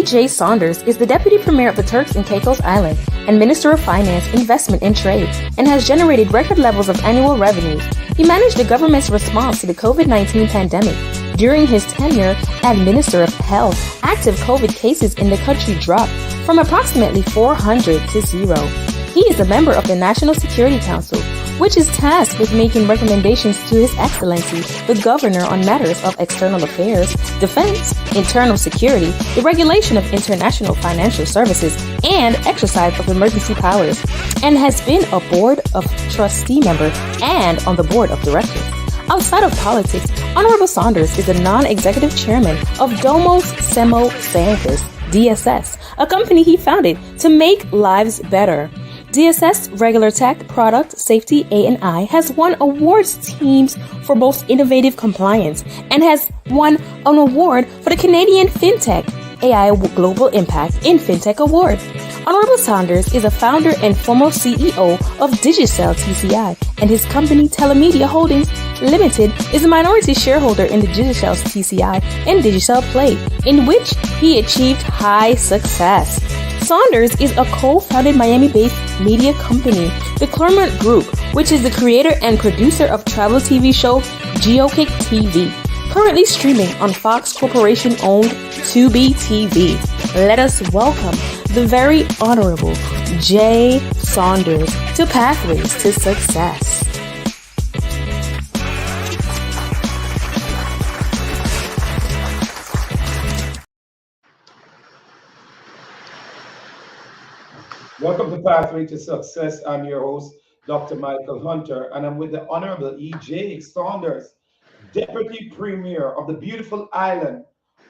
E.J. Saunders is the Deputy Premier of the Turks and Caicos Island and Minister of Finance, Investment and Trade, and has generated record levels of annual revenues. He managed the government's response to the COVID-19 pandemic. During his tenure as Minister of Health, active COVID cases in the country dropped from approximately 400 to 0. He is a member of the National Security Council, which is tasked with making recommendations to His Excellency, the Governor, on matters of external affairs, defense, internal security, the regulation of international financial services, and exercise of emergency powers, and has been a Board of Trustee member and on the Board of Directors. Outside of politics, Honorable Saunders is a non-executive chairman of Domos Semo Sciences, DSS, a company he founded to make lives better. DSS Regular Tech Product Safety A&I has won awards teams for most innovative compliance and has won an award for the Canadian FinTech AI Global Impact in FinTech Award. Honorable Saunders is a founder and former CEO of Digicel TCI, and his company Telemedia Holdings Limited is a minority shareholder in the Digicel TCI and Digicel Play, in which he achieved high success. Saunders is a co-founded Miami-based media company, the Claremont Group, which is the creator and producer of travel TV show Geokick TV, currently streaming on Fox Corporation-owned Tubi TV. Let us welcome the very Honorable Jay Saunders to Pathways to Success. Welcome to Pathway to Success. I'm your host, Dr. Michael Hunter, and I'm with the Honorable E.J. Saunders, Deputy Premier of the beautiful island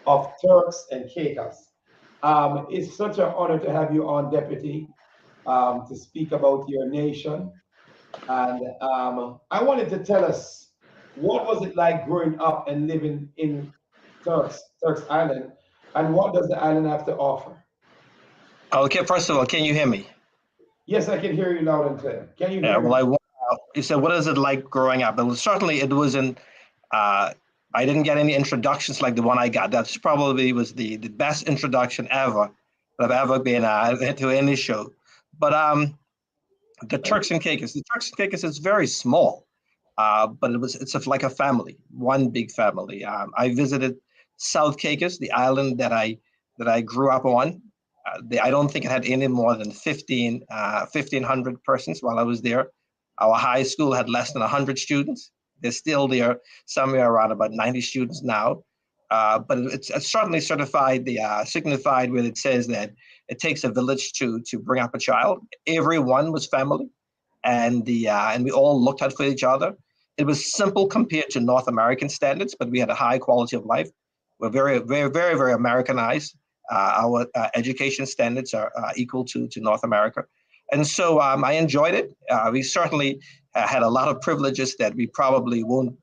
of Turks and Caicos. It's such an honor to have you on, Deputy, to speak about your nation. And I wanted to tell us, what was it like growing up and living in Turks Island, and what does the island have to offer? Okay, first of all, can you hear me? Yes, I can hear you loud and clear. Can you Yeah, hear me? you said, what is it like growing up? Certainly it wasn't, I didn't get any introductions like the one I got. That's probably was the best introduction ever that I've ever been to any show. But the Turks and Caicos is very small, but it's like a family, one big family. I visited South Caicos, the island that I grew up on. I don't think it had any more than 1,500 persons while I was there. Our high school had less than 100 students. They're still there, somewhere around about 90 students now. But it's certainly signified where it says that it takes a village to bring up a child. Everyone was family, and we all looked out for each other. It was simple compared to North American standards, but we had a high quality of life. We're very, very, very, very Americanized. Our education standards are equal to North America. And so I enjoyed it. We certainly had a lot of privileges that we probably won't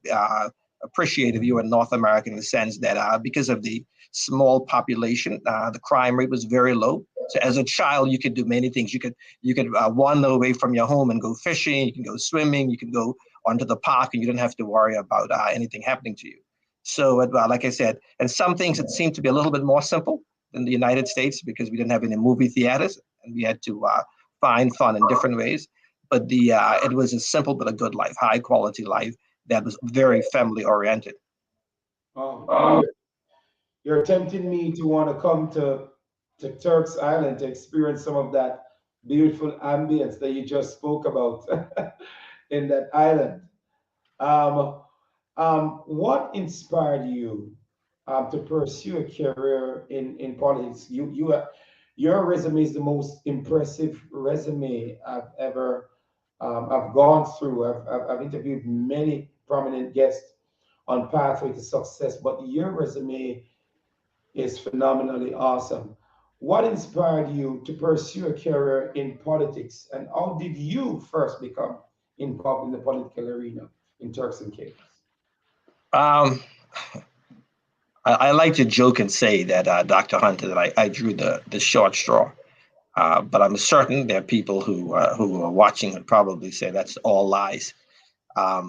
appreciate if you were North American, in the sense that because of the small population, the crime rate was very low. So as a child, you could do many things. You could wander away from your home and go fishing. You can go swimming. You can go onto the park, and you don't have to worry about anything happening to you. So like I said, and some things it seemed to be a little bit more simple in the United States, because we didn't have any movie theaters, and we had to find fun in different ways. But it was a simple but a good life, high quality life that was very family oriented. Oh, you're tempting me to want to come to Turks Island to experience some of that beautiful ambience that you just spoke about in that island. What inspired you to pursue a career in politics? Your resume is the most impressive resume I've ever I've gone through. I've interviewed many prominent guests on Pathway to Success, but your resume is phenomenally awesome. What inspired you to pursue a career in politics, and how did you first become involved in the political arena in Turks and Caicos? Um, I like to joke and say that Dr. Hunter, that I drew the short straw. But I'm certain there are people who are watching would probably say that's all lies. My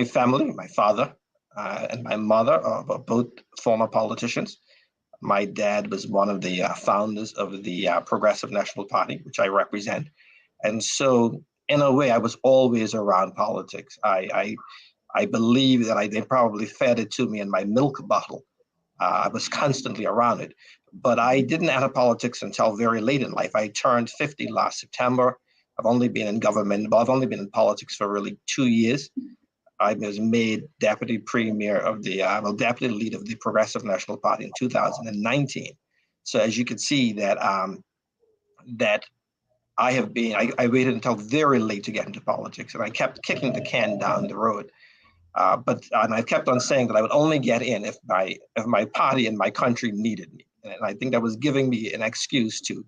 family, my father and my mother are both former politicians. My dad was one of the founders of the Progressive National Party, which I represent. And so, in a way, I was always around politics. I believe that they probably fed it to me in my milk bottle. I was constantly around it. But I didn't enter politics until very late in life. I turned 50 last September. I've only been in government, but I've only been in politics for really 2 years. I was made deputy premier of deputy lead of the Progressive National Party in 2019. So as you can see that I waited until very late to get into politics, and I kept kicking the can down the road. And I kept on saying that I would only get in if my party and my country needed me. And I think that was giving me an excuse to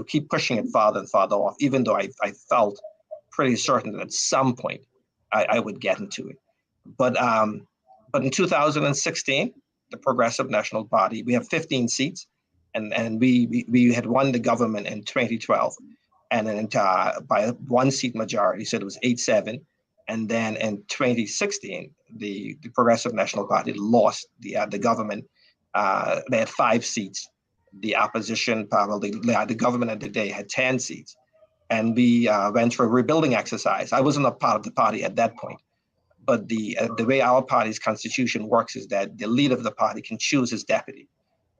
keep pushing it farther and farther off, even though I felt pretty certain that at some point I would get into it. But in 2016, the Progressive National Party, we have 15 seats, and we had won the government in 2012, and then by a 1-seat majority, so it was 8-7. And then in 2016, the Progressive National Party lost the government. They had 5 seats. The opposition, probably the government at the day, had 10 seats. And we went through a rebuilding exercise. I wasn't a part of the party at that point. But the way our party's constitution works is that the leader of the party can choose his deputy.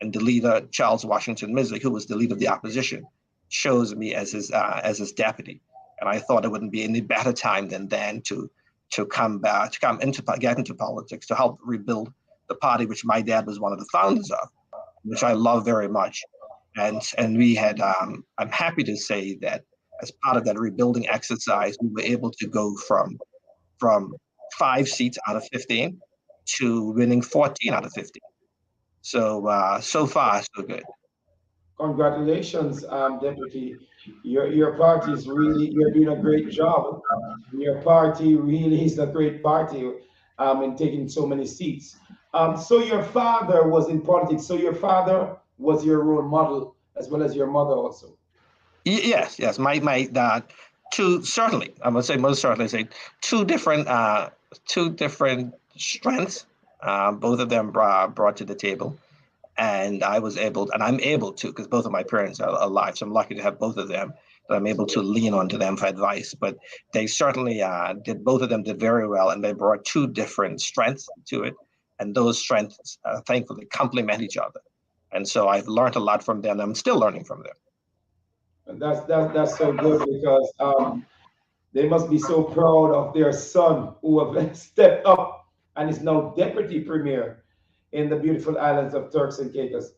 And the leader, Charles Washington Mizzig, who was the leader of the opposition, chose me as his deputy. And I thought it wouldn't be any better time than then to get into politics, to help rebuild the party, which my dad was one of the founders of, which I love very much. And we had, I'm happy to say that as part of that rebuilding exercise, we were able to go from 5 seats out of 15 to winning 14 out of 15. So so far, so good. Congratulations, Deputy. Your party is really, you're doing a great job. Your party really is a great party in taking so many seats. So your father was in politics. So your father was your role model as well as your mother also. Yes. My two, certainly, I would say most certainly say two different strengths. Both of them brought to the table. And I'm able to, because both of my parents are alive, so I'm lucky to have both of them, that I'm able to lean onto them for advice. But they certainly both of them did very well, and they brought two different strengths to it. And those strengths, thankfully, complement each other. And so I've learned a lot from them. I'm still learning from them. And that's so good because they must be so proud of their son who have stepped up and is now deputy premier in the beautiful islands of Turks and Caicos.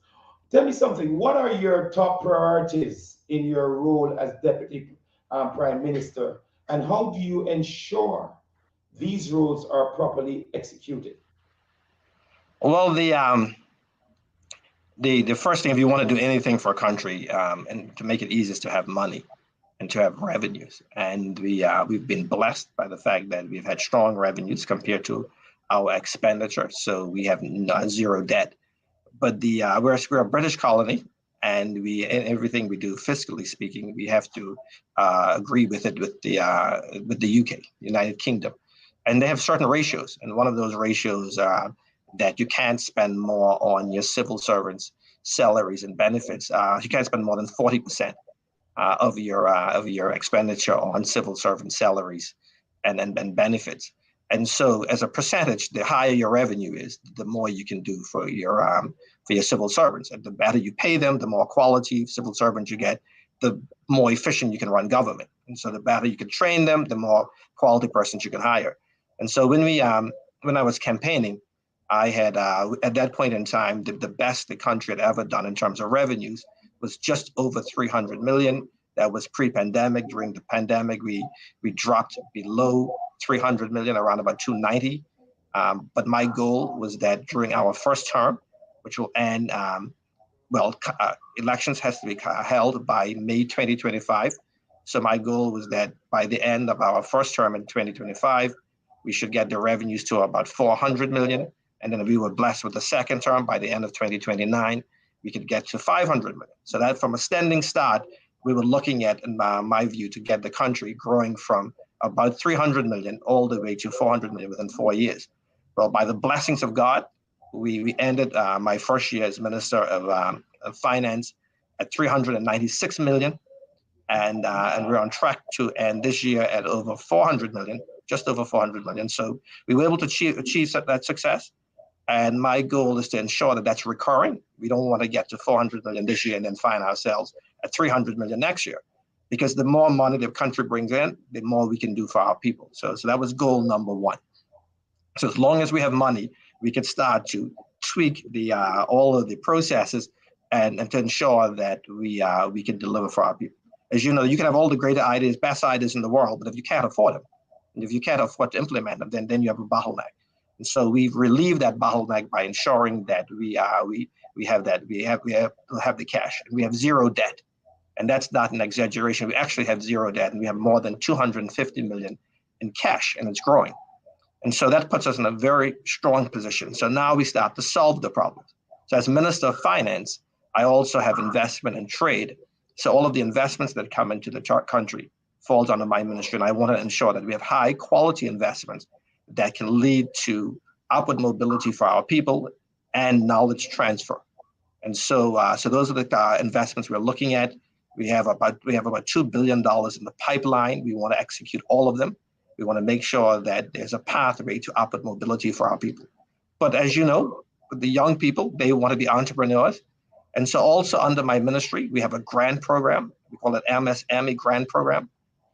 Tell me something. What are your top priorities in your role as deputy prime minister, and how do you ensure these roles are properly executed? Well, the first thing, if you want to do anything for a country, and to make it easy, is to have money and to have revenues. And we've been blessed by the fact that we've had strong revenues compared to our expenditure. So we have zero debt. But we're a British colony, and in everything we do, fiscally speaking, we have to agree with it with the UK, United Kingdom, and they have certain ratios. And one of those ratios that you can't spend more on your civil servants' salaries and benefits. You can't spend more than 40% of your expenditure on civil servant salaries and benefits. And so, as a percentage, the higher your revenue is, the more you can do for your civil servants. And the better you pay them, the more quality civil servants you get, the more efficient you can run government. And so, the better you can train them, the more quality persons you can hire. And so, when I was campaigning, I had at that point in time the best the country had ever done in terms of revenues was just over 300 million. That was pre-pandemic. During the pandemic, we dropped below 300 million, around about 290. But my goal was that during our first term, which will end, elections has to be held by May 2025. So my goal was that by the end of our first term in 2025, we should get the revenues to about 400 million. And then if we were blessed with the second term, by the end of 2029, we could get to 500 million. So that from a standing start, we were looking at, in my view, to get the country growing from about 300 million all the way to 400 million within 4 years. Well, by the blessings of God, We ended my first year as Minister of Finance at 396 million, and we're on track to end this year at over 400 million, just over 400 million. So we were able to achieve that success. And my goal is to ensure that that's recurring. We don't want to get to 400 million this year and then find ourselves at 300 million next year, because the more money the country brings in, the more we can do for our people. So that was goal number one. So as long as we have money, we can start to tweak the all of the processes and to ensure that we can deliver for our people. As you know, you can have all the great ideas, best ideas in the world, but if you can't afford them, and if you can't afford to implement them, then you have a bottleneck. And so we've relieved that bottleneck by ensuring that we have the cash, and we have zero debt. And that's not an exaggeration. We actually have zero debt, and we have more than 250 million in cash, and it's growing. And so that puts us in a very strong position. So now we start to solve the problems. So as Minister of Finance, I also have investment and trade. So all of the investments that come into the country falls under my ministry. And I want to ensure that we have high quality investments that can lead to upward mobility for our people and knowledge transfer. And so those are the investments we're looking at. We have about $2 billion in the pipeline. We want to execute all of them. We want to make sure that there's a pathway to upward mobility for our people. But as you know, the young people, they want to be entrepreneurs. And so also under my ministry, we have a grant program. We call it MSME grant program.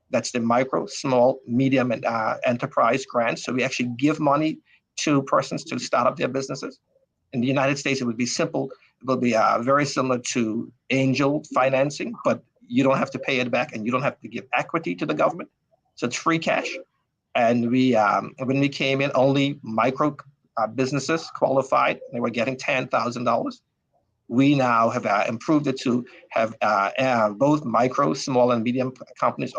That's the micro, small, medium, and enterprise grants. So we actually give money to persons to start up their businesses. In the United States, it would be simple. It will be very similar to angel financing, but you don't have to pay it back and you don't have to give equity to the government. So it's free cash. And when we came in, only micro businesses qualified. They were getting $10,000. We now have improved it to have both micro, small, and medium companies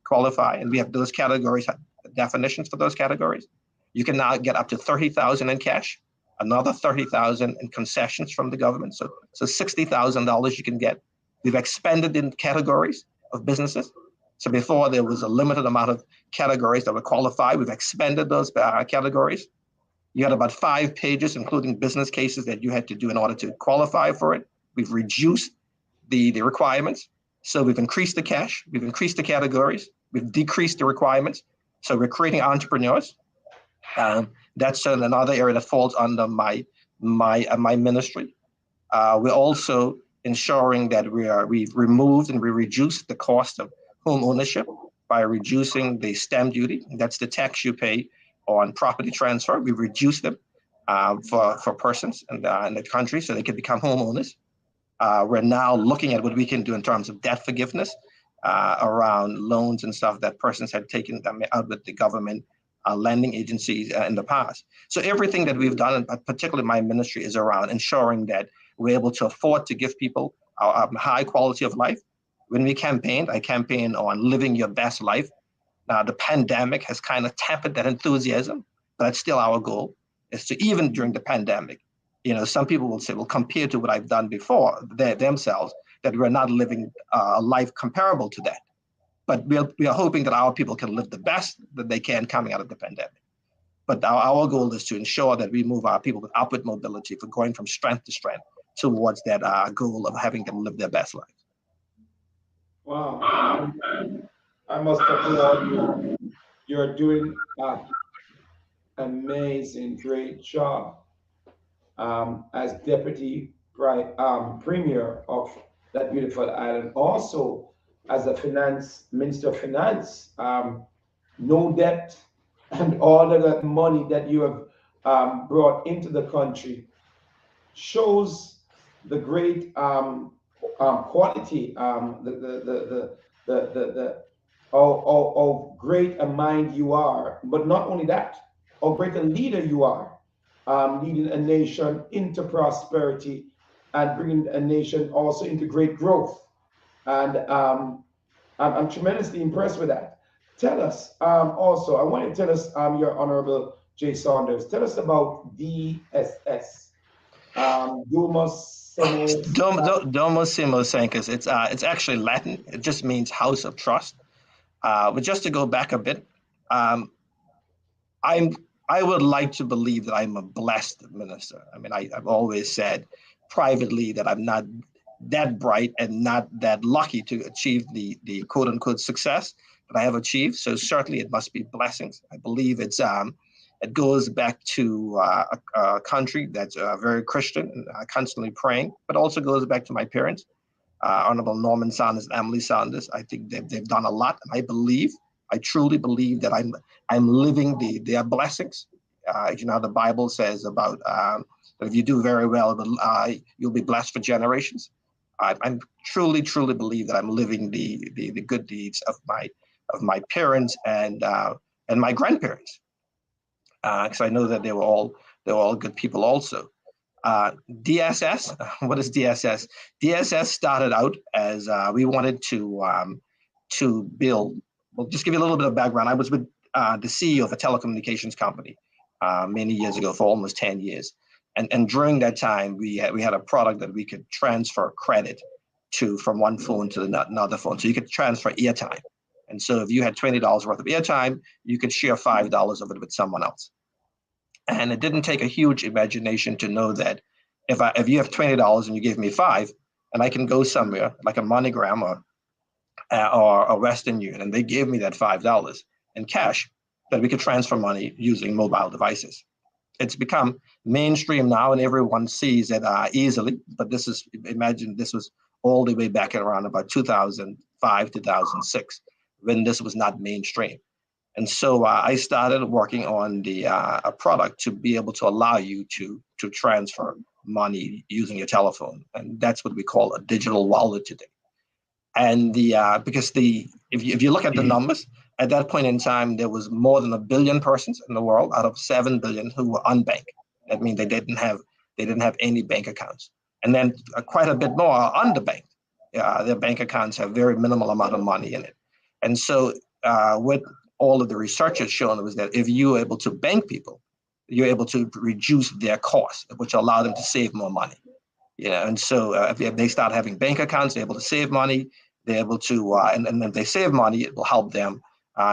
qualify. And we have those categories, definitions for those categories. You can now get up to $30,000 in cash, another $30,000 in concessions from the government. So $60,000 you can get. We've expanded in categories of businesses. So before there was a limited amount of categories that were qualified. We've expanded those categories. You had about 5 pages, including business cases that you had to do in order to qualify for it. We've reduced the requirements. So we've increased the cash, we've increased the categories, we've decreased the requirements. So we're creating entrepreneurs. That's another area that falls under my ministry. We're also ensuring that we've removed and we reduced the cost of home ownership by reducing the stamp duty. That's the tax you pay on property transfer. We've reduced them for persons in the country so they can become homeowners. We're now looking at what we can do in terms of debt forgiveness around loans and stuff that persons had taken out with the government lending agencies in the past. So everything that we've done, and particularly my ministry, is around ensuring that we're able to afford to give people a high quality of life. When I campaigned on living your best life. Now, the pandemic has kind of tempered that enthusiasm, but that's still our goal, is to, even during the pandemic, some people will say, well, compared to what I've done before, themselves, that we're not living a life comparable to that. But we are hoping that our people can live the best that they can coming out of the pandemic. But our goal is to ensure that we move our people with upward mobility, for going from strength to strength towards that goal of having them live their best life. Wow. I must applaud you. You're doing an amazing, great job as Deputy Premier of that beautiful island. Also, as a Minister of Finance, no debt, and all of that money that you have brought into the country shows the great quality, how great a mind you are, but not only that, how great a leader you are, leading a nation into prosperity and bringing a nation also into great growth. And I'm tremendously impressed with that. Tell us also, I want you to tell us, your Honorable J. Saunders, tell us about DSS, Domus Simos Sanctus. It's actually Latin. It just means house of trust. But just to go back a bit, I'm I would like to believe that I'm a blessed minister. I mean, I've always said privately that I'm not that bright and not that lucky to achieve the quote unquote success that I have achieved. So certainly it must be blessings. I believe it goes back to a country that's very Christian and constantly praying, but also goes back to my parents, Honorable Norman Saunders and Emily Saunders. I think they've done a lot, and I truly believe that I'm living their blessings. The Bible says about that if you do very well, you'll be blessed for generations. I'm truly believe that I'm living the good deeds of my parents and my grandparents, because I know that they were all good people also. DSS, what is DSS? DSS started out as we wanted to build. Well, just give you a little bit of background. I was with the CEO of a telecommunications company many years ago, for almost 10 years. And during that time, we had a product that we could transfer credit to from one phone to another phone. So you could transfer airtime. And so if you had $20 worth of airtime, you could share $5 of it with someone else. And it didn't take a huge imagination to know that if you have $20 and you give me five, and I can go somewhere like a MoneyGram or a Western Union, and they gave me that $5 in cash, that we could transfer money using mobile devices. It's become mainstream now, and everyone sees it easily. But imagine this was all the way back around about 2005, 2006, when this was not mainstream. And so I started working on a product to be able to allow you to transfer money using your telephone, and that's what we call a digital wallet today. And because if you look at the numbers at that point in time, there was more than 1 billion persons in the world out of 7 billion who were unbanked. That means they didn't have any bank accounts, and then quite a bit more are underbanked. Their bank accounts have very minimal amount of money in it, and so what all of the research has shown was that if you're able to bank people, you're able to reduce their costs, which allow them to save more money. And so if they start having bank accounts, they're able to save money. They're able to, and if they save money, it will help them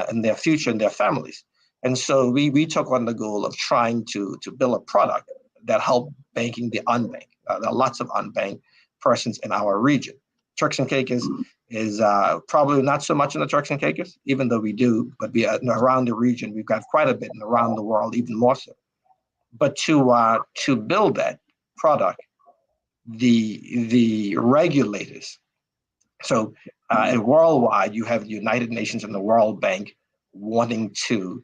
in their future and their families. And so we took on the goal of trying to build a product that helped banking the unbanked. There are lots of unbanked persons in our region. Turks and Caicos is probably not so much in the Turks and Caicos, even though we do, but around the region, we've got quite a bit, and around the world, even more so. But to build that product, the regulators, so worldwide, you have the United Nations and the World Bank wanting to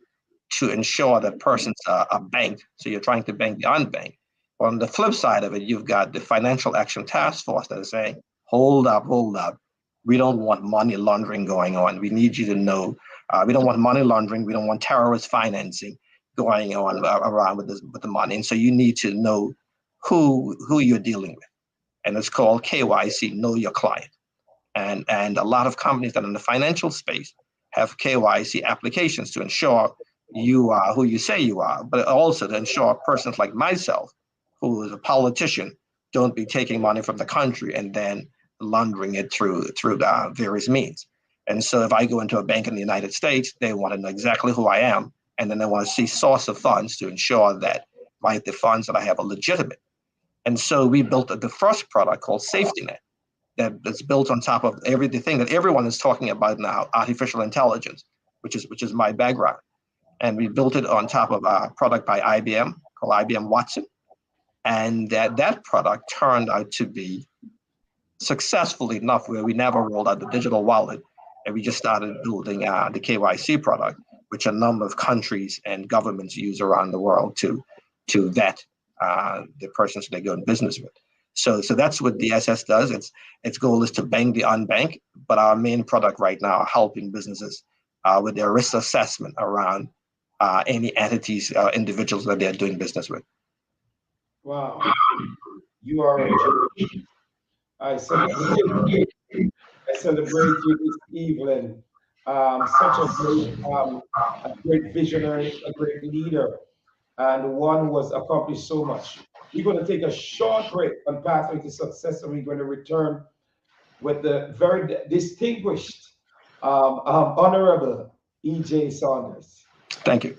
ensure that persons are banked. So you're trying to bank the unbanked. On the flip side of it, you've got the Financial Action Task Force that is saying, hold up. We don't want money laundering going on. We need you to know, we don't want money laundering. We don't want terrorist financing going on around with the money. And so you need to know who you're dealing with. And it's called KYC, Know Your Client. And a lot of companies that are in the financial space have KYC applications to ensure you are who you say you are, but also to ensure persons like myself, who is a politician, don't be taking money from the country and then laundering it through the various means. And so if I go into a bank in the United States, they want to know exactly who I am, and then they want to see source of funds to ensure that the funds that I have are legitimate. And so we built the first product called Safety Net that's built on top of everything that everyone is talking about now, artificial intelligence, which is my background. And we built it on top of a product by IBM called IBM Watson. And that product turned out to be successful enough where we never rolled out the digital wallet, and we just started building the KYC product, which a number of countries and governments use around the world to vet the persons they go in business with. So that's what DSS does. Its goal is to bank the unbanked, but our main product right now are helping businesses with their risk assessment around any entities, individuals that they're doing business with. Wow, you are a joke. I celebrate you this evening. Such a great visionary, a great leader, and one who has accomplished so much. We're going to take a short break on Pathway to Success, and we're going to return with the very distinguished, Honorable E.J. Saunders. Thank you.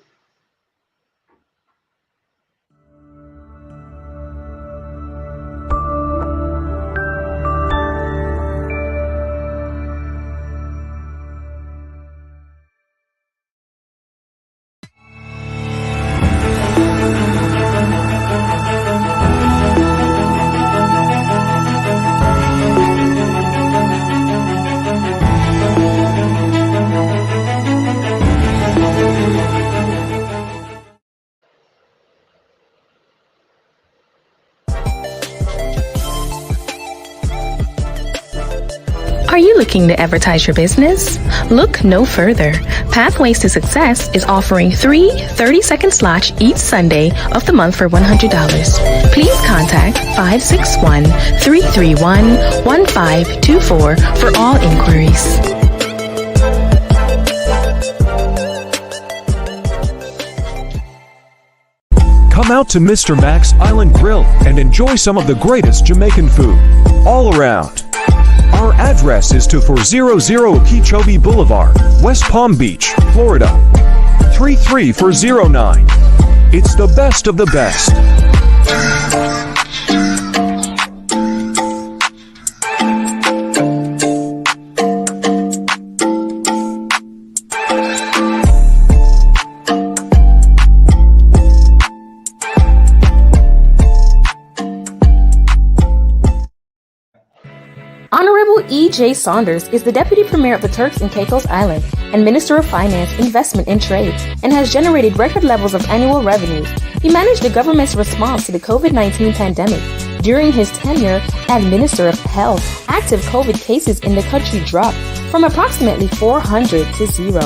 you looking to advertise your business? Look no further. Pathways to Success is offering 3 30-second slots each Sunday of the month for $100. Please contact 561-331-1524 for all inquiries. Come out to Mr. Mac's Island Grill and enjoy some of the greatest Jamaican food all around. Our address is 2400 Okeechobee Boulevard, West Palm Beach, Florida, 33409. It's the best of the best. Honorable E.J. Saunders is the Deputy Premier of the Turks and Caicos Island and Minister of Finance, Investment and Trade, and has generated record levels of annual revenues. He managed the government's response to the COVID-19 pandemic. During his tenure as Minister of Health, active COVID cases in the country dropped from approximately 400 to 0.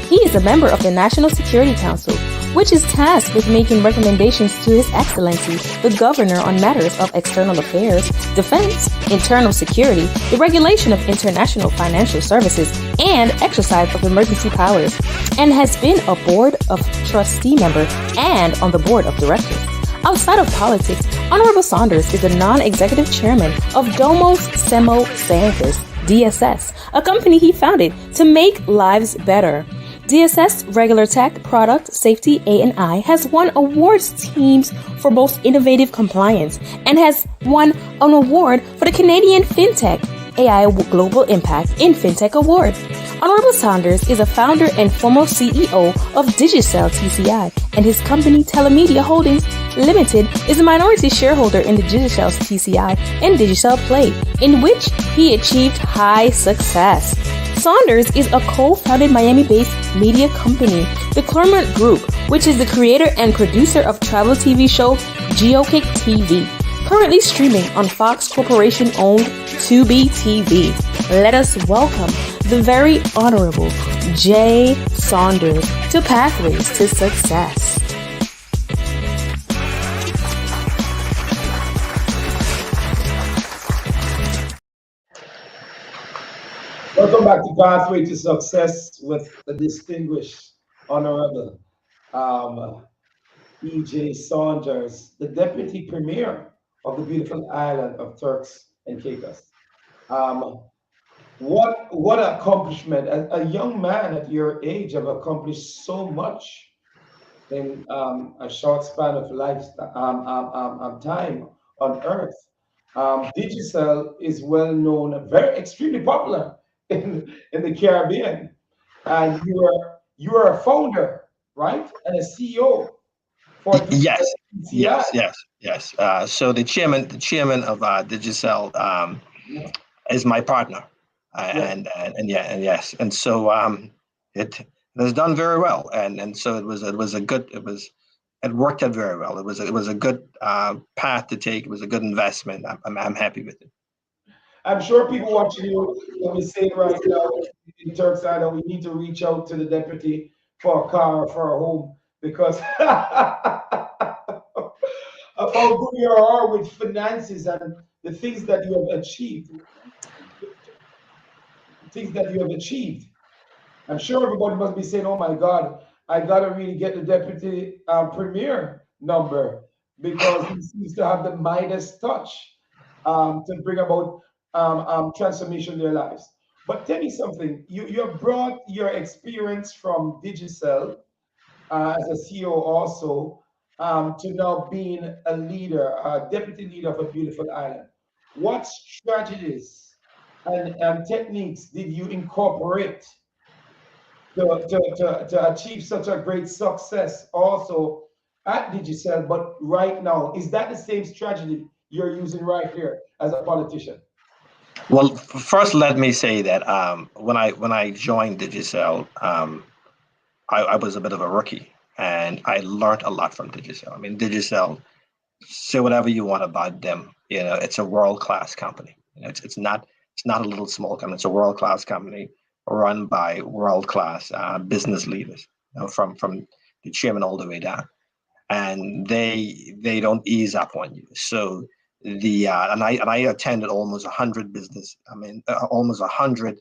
He is a member of the National Security Council, which is tasked with making recommendations to His Excellency, the Governor, on matters of external affairs, defense, internal security, the regulation of international financial services, and exercise of emergency powers, and has been a Board of Trustee member and on the Board of Directors. Outside of politics, Honorable Saunders is the non-executive chairman of Domos Semo Sanctus, DSS, a company he founded to make lives better. DSS Regular Tech Product Safety A&I has won awards teams for most innovative compliance and has won an award for the Canadian FinTech AI Global Impact in FinTech Award. Honorable Saunders is a founder and former CEO of Digicel TCI, and his company Telemedia Holdings Limited is a minority shareholder in the Digicel TCI and Digicel Play, in which he achieved high success. Saunders is a co-founded Miami-based media company, the Clermont Group, which is the creator and producer of travel TV show Geokick TV, currently streaming on Fox Corporation-owned Tubi TV. Let us welcome the very Honorable J. Saunders to Pathways to Success. Welcome back to Pathway to Success with the distinguished Honorable E.J. Saunders, the Deputy Premier of the beautiful island of Turks and Caicos. What accomplishment! A young man at your age have accomplished so much in a short span of life time on Earth. Digicel is well known, very extremely popular in the Caribbean, and you are a founder, right, and a CEO for Yes, TCI. yes. So the chairman of Digicel is my partner, and yes, and so it has done very well, and so it worked out very well. It was a good path to take. It was a good investment. I'm happy with it. I'm sure people watching you will be saying right now in Turks Island, we need to reach out to the deputy for a car or for a home because of how good you are with finances and the things that you have achieved. I'm sure everybody must be saying, oh my God, I got to really get the deputy premier number because he seems to have the Midas touch to bring about transformation in their lives. But tell me something, you have brought your experience from Digicel as a CEO also to now being a leader, a deputy leader of a beautiful island. What strategies and techniques did you incorporate to achieve such a great success also at Digicel, but right now, is that the same strategy you're using right here as a politician? Well, first, let me say that when I joined Digicel, I was a bit of a rookie, and I learned a lot from Digicel. I mean, Digicel, say whatever you want about them, it's a world-class company. It's not It's not a little small company. It's a world-class company run by world-class business leaders, from the chairman all the way down, and they don't ease up on you. So and I attended almost 100 almost 100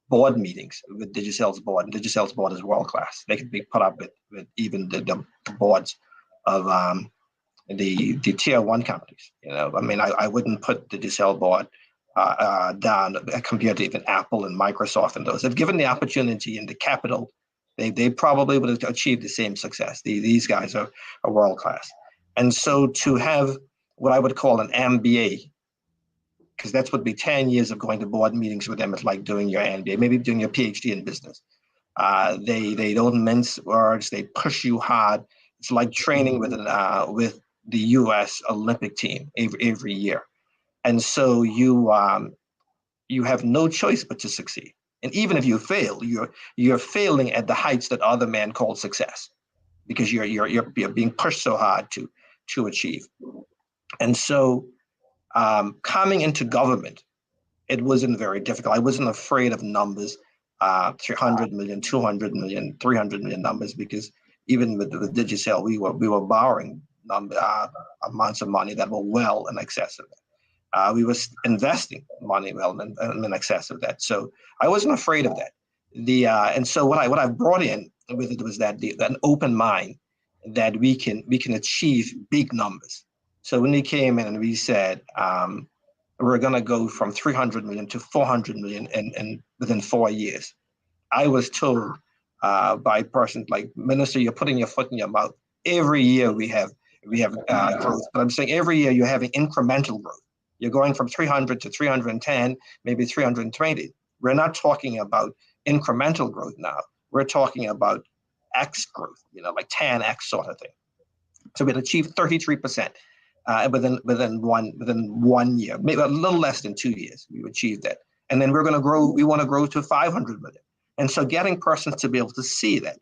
board meetings with Digicel's board. And Digicel's board is world class. They could be put up with even the boards of the tier one companies. I wouldn't put the Digicel board down compared to even Apple and Microsoft and those. If given the opportunity and the capital, they probably would have achieved the same success. These guys are world class. And so to have what I would call an MBA, because that's what be 10 years of going to board meetings with them. It's like doing your MBA, maybe doing your PhD in business. They don't mince words. They push you hard. It's like training with the U.S. Olympic team every year. And so you have no choice but to succeed. And even if you fail, you're failing at the heights that other men call success, because you're being pushed so hard to achieve. And so coming into government, it wasn't very difficult. I wasn't afraid of numbers, 300 million, 200 million, 300 million numbers, because even with Digicel, we were borrowing amounts of money that were well in excess of that. We were investing money well in excess of that. So I wasn't afraid of that. And so what I brought in with it was that an open mind that we can achieve big numbers. So when we came in and we said we're going to go from 300 million to 400 million and within 4 years, I was told by a person like, Minister, you're putting your foot in your mouth. Every year we have growth, but I'm saying every year you're having incremental growth. You're going from 300 to 310, maybe 320. We're not talking about incremental growth now. We're talking about X growth, like 10X sort of thing. So we'd achieved 33%. Within 1 year, maybe a little less than 2 years, we achieved that. And then we're going to grow. We want to grow to 500 million. And so getting persons to be able to see that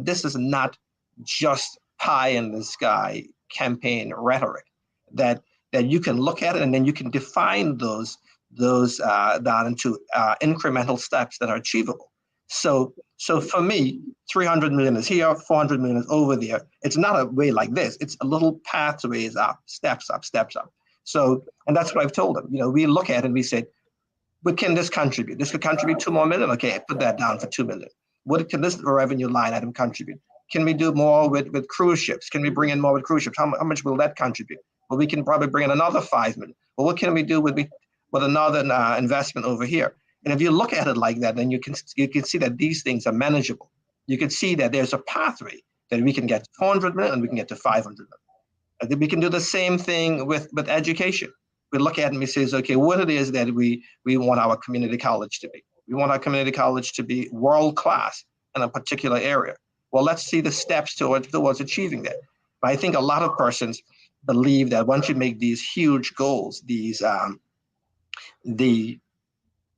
this is not just pie in the sky campaign rhetoric, that you can look at it and then you can define those down into incremental steps that are achievable. So for me, 300 million is here, 400 million is over there. It's not a way like this. It's a little pathways up, steps up, steps up. So, and that's what I've told them. We look at it and we say, what can this contribute? This could contribute 2 more million. Okay, put that down for 2 million. What can this revenue line item contribute? Can we do more with cruise ships? Can we bring in more with cruise ships? How much will that contribute? Well, we can probably bring in another 5 million. Well, what can we do with another investment over here? And if you look at it like that, then you can see that these things are manageable. You can see that there's a pathway that we can get to 400 million and we can get to 500 million. I think we can do the same thing with education. We look at it and we say, okay, what it is that we want our community college to be. We want our community college to be world class in a particular area. Well, let's see the steps towards achieving that. But I think a lot of persons believe that once you make these huge goals,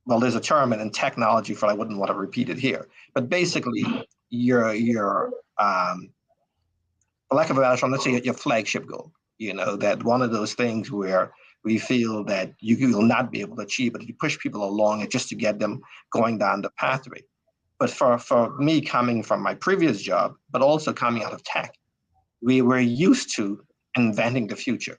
well, there's a term in technology for, I wouldn't want to repeat it here, but basically your for lack of a better term, let's say your flagship goal, that one of those things where we feel that you will not be able to achieve it, you push people along and just to get them going down the pathway. But for me, coming from my previous job, but also coming out of tech, we were used to inventing the future.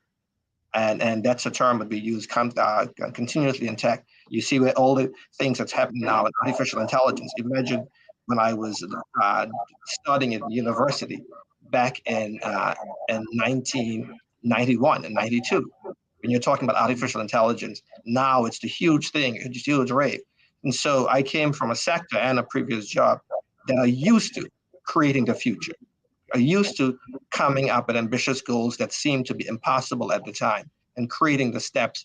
And that's a term that we use continuously in tech. You see where all the things that's happening now in artificial intelligence. Imagine when I was studying at university back in 1991 and 92. When you're talking about artificial intelligence, now it's the huge thing, it's a huge rave. And so I came from a sector and a previous job that are used to creating the future, are used to coming up with ambitious goals that seemed to be impossible at the time and creating the steps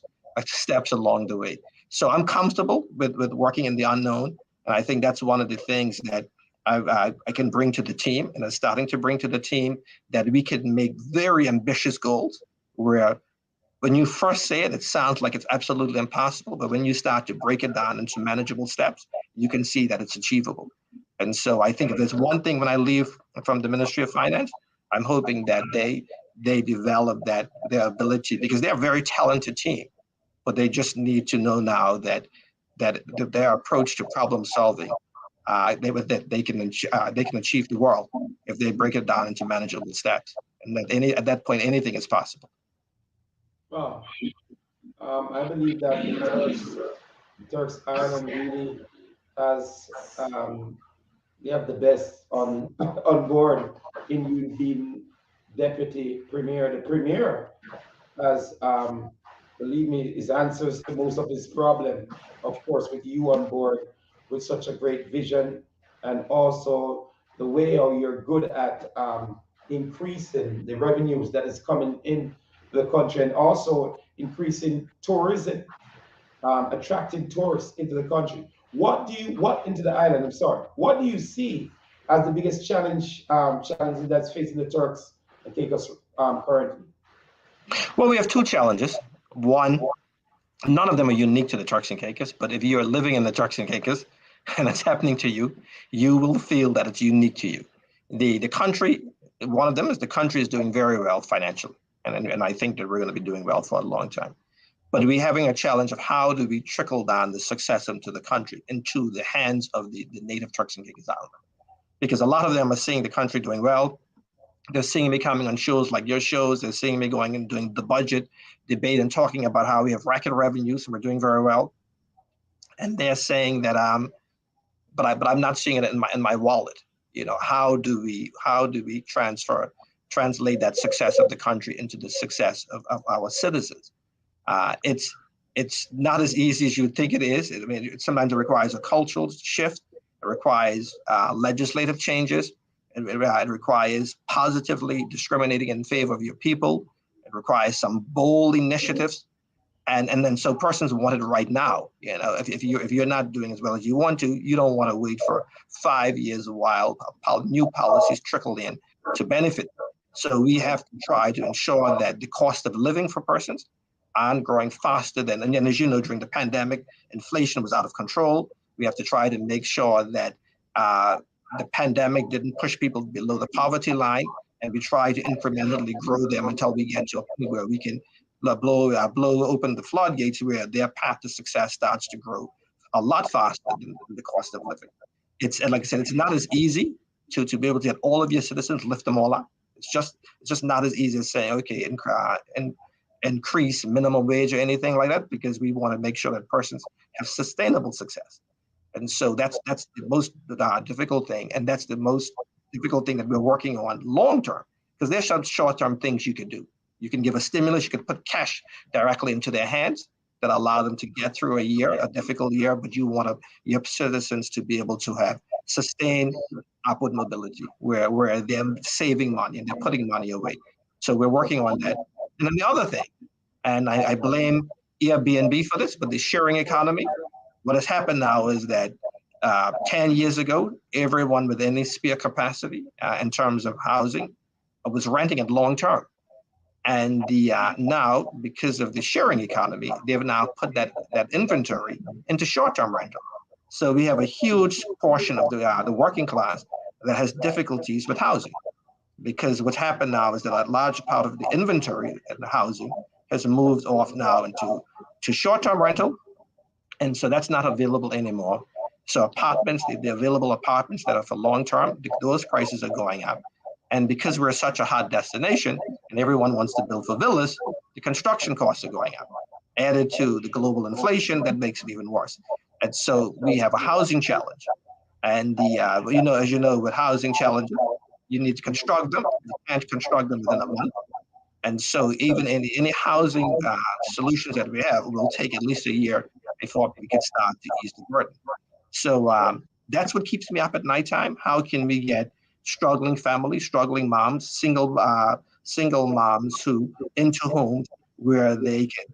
along the way. So I'm comfortable with working in the unknown. And I think that's one of the things that I can bring to the team, and I'm starting to bring to the team, that we can make very ambitious goals where when you first say it, it sounds like it's absolutely impossible. But when you start to break it down into manageable steps, you can see that it's achievable. And so I think if there's one thing when I leave from the Ministry of Finance, I'm hoping that they develop their ability, because they're a very talented team, but they just need to know now that that their approach to problem solving, that they can achieve the world if they break it down into manageable steps, and that at that point anything is possible. Well, I believe that Turks Ireland really has they have the best on on board in you being deputy premier. The premier has, believe me, is answers to most of his problem. Of course, with you on board, with such a great vision, and also the way how you're good at increasing the revenues that is coming in the country, and also increasing tourism, attracting tourists into the country. What into the island? I'm sorry. What do you see as the biggest challenge that's facing the Turks and Caicos currently? Well, we have two challenges. One, none of them are unique to the Turks and Caicos, but if you are living in the Turks and Caicos and it's happening to you, you will feel that it's unique to you. The country, one of them is the country is doing very well financially, and I think that we're going to be doing well for a long time. But we're having a challenge of how do we trickle down the success into the country, into the hands of the native Turks and Caicos Islanders. Because a lot of them are seeing the country doing well. They're seeing me coming on shows like your shows. They're seeing me going and doing the budget debate and talking about how we have record revenues and we're doing very well. And they're saying that but I'm not seeing it in my wallet. You know, how do we translate that success of the country into the success of our citizens? It's not as easy as you would think it is. I mean, sometimes it requires a cultural shift. It requires legislative changes. It requires positively discriminating in favor of your people. It requires some bold initiatives, and then so persons want it right now. You know, if you're not doing as well as you want to, you don't want to wait for 5 years while new policies trickle in to benefit them. So we have to try to ensure that the cost of living for persons aren't growing faster than, and as you know, during the pandemic, inflation was out of control. We have to try to make sure that the pandemic didn't push people below the poverty line, and we try to incrementally grow them until we get to a point where we can blow open the floodgates, where their path to success starts to grow a lot faster than the cost of living. It's, and like I said, it's not as easy to be able to get all of your citizens, lift them all up. It's just not as easy as saying, okay, and increase minimum wage or anything like that, because we want to make sure that persons have sustainable success. And so that's the most difficult thing, and that's the most difficult thing that we're working on long term, because there's some short-term things you can do. You can give a stimulus, you can put cash directly into their hands that allow them to get through a difficult year, but you want your citizens to be able to have sustained upward mobility, where they're saving money and they're putting money away. So we're working on that. And then the other thing, and I blame Airbnb for this, but the sharing economy, what has happened now is that 10 years ago, everyone with any spare capacity in terms of housing was renting it long term. And now, because of the sharing economy, they've now put that inventory into short-term rental. So we have a huge portion of the working class that has difficulties with housing, because what's happened now is that a large part of the inventory and the housing has moved off now into short-term rental, and so that's not available anymore. So apartments, the available apartments that are for long-term, those prices are going up. And because we're such a hot destination and everyone wants to build for villas, the construction costs are going up. Added to the global inflation, that makes it even worse. And so we have a housing challenge. And as you know, with housing challenges, you need to construct them. You can't construct them within a month. And so even any housing solutions that we have will take at least a year before we can start to ease the burden. So that's what keeps me up at nighttime. How can we get struggling families, struggling moms, single moms into homes where they can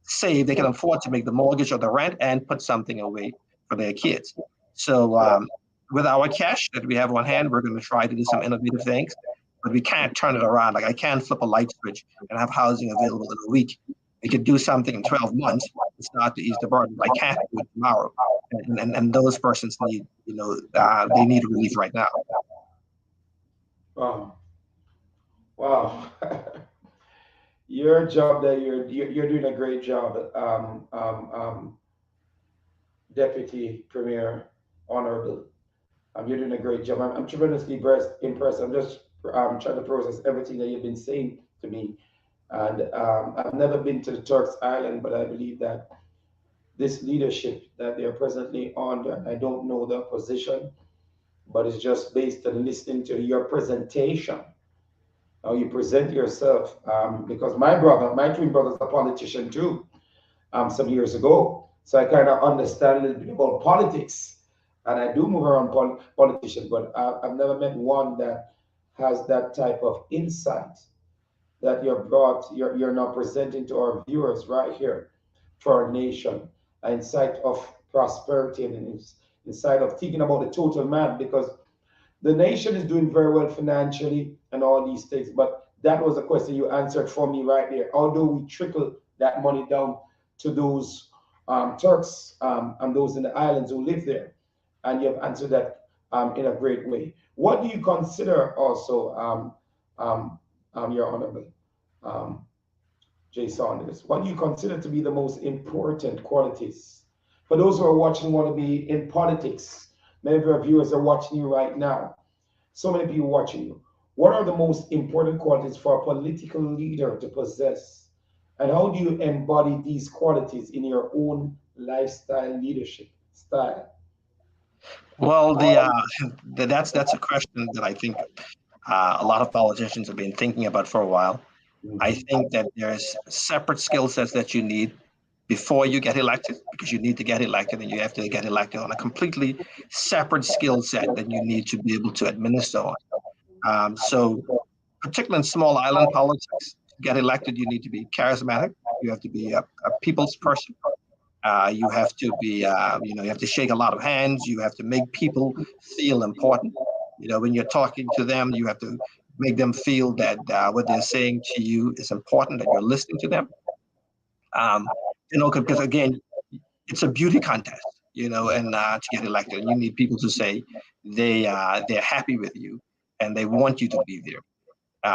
save, they can afford to make the mortgage or the rent and put something away for their kids. So with our cash that we have on hand, we're going to try to do some innovative things, but we can't turn it around. Like, I can't flip a light switch and have housing available in a week. We could do something in 12 months and start to ease the burden. I can't do it tomorrow. And those persons need, they need relief right now. Wow, wow. Your job that you're doing a great job Deputy Premier, Honorable. You're doing a great job. I'm tremendously impressed. I'm just trying to process everything that you've been saying to me. And I've never been to the Turks Island, but I believe that this leadership that they're presently under, and I don't know the position, but it's just based on listening to your presentation, how you present yourself. Because my brother, my twin brother's a politician too, some years ago. So I kind of understand a little bit about politics. And I do move around politicians, but I've never met one that has that type of insight that you're now presenting to our viewers right here for our nation, an insight of prosperity and an insight of thinking about the total man, because the nation is doing very well financially and all these things. But that was a question you answered for me right there. How do we trickle that money down to those Turks and those in the islands who live there? And you have answered that in a great way. What do you consider also, Your Honorable um, Jay Saunders? What do you consider to be the most important qualities for those who are watching, want to be in politics? Many of our viewers are watching you right now. So many people watching you. What are the most important qualities for a political leader to possess? And how do you embody these qualities in your own lifestyle leadership style? Well, that's a question that I think a lot of politicians have been thinking about for a while. I Mhm. think that there's separate skill sets that you need before you get elected, because you need to get elected and you have to get elected on a completely separate skill set that you need to be able to administer on. So, particularly in small island politics, to get elected, you need to be charismatic. You have to be a people's person. You have to be, you have to shake a lot of hands. You have to make people feel important. When you're talking to them, you have to make them feel that what they're saying to you is important, that you're listening to them. Um, because again, it's a beauty contest, and to get elected, and you need people to say they're happy with you and they want you to be there.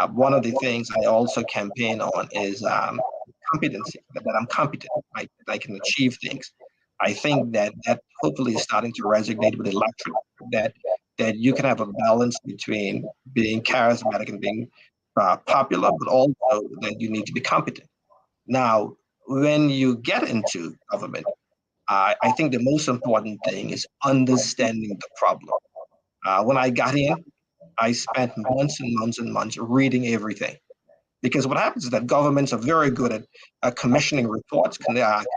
One of the things I also campaign on is competency, that I'm competent, right? That I can achieve things. I think that hopefully is starting to resonate with the electorate, that you can have a balance between being charismatic and being popular, but also that you need to be competent. Now, when you get into government, I think the most important thing is understanding the problem. When I got in, I spent months and months and months reading everything, because what happens is that governments are very good at commissioning reports,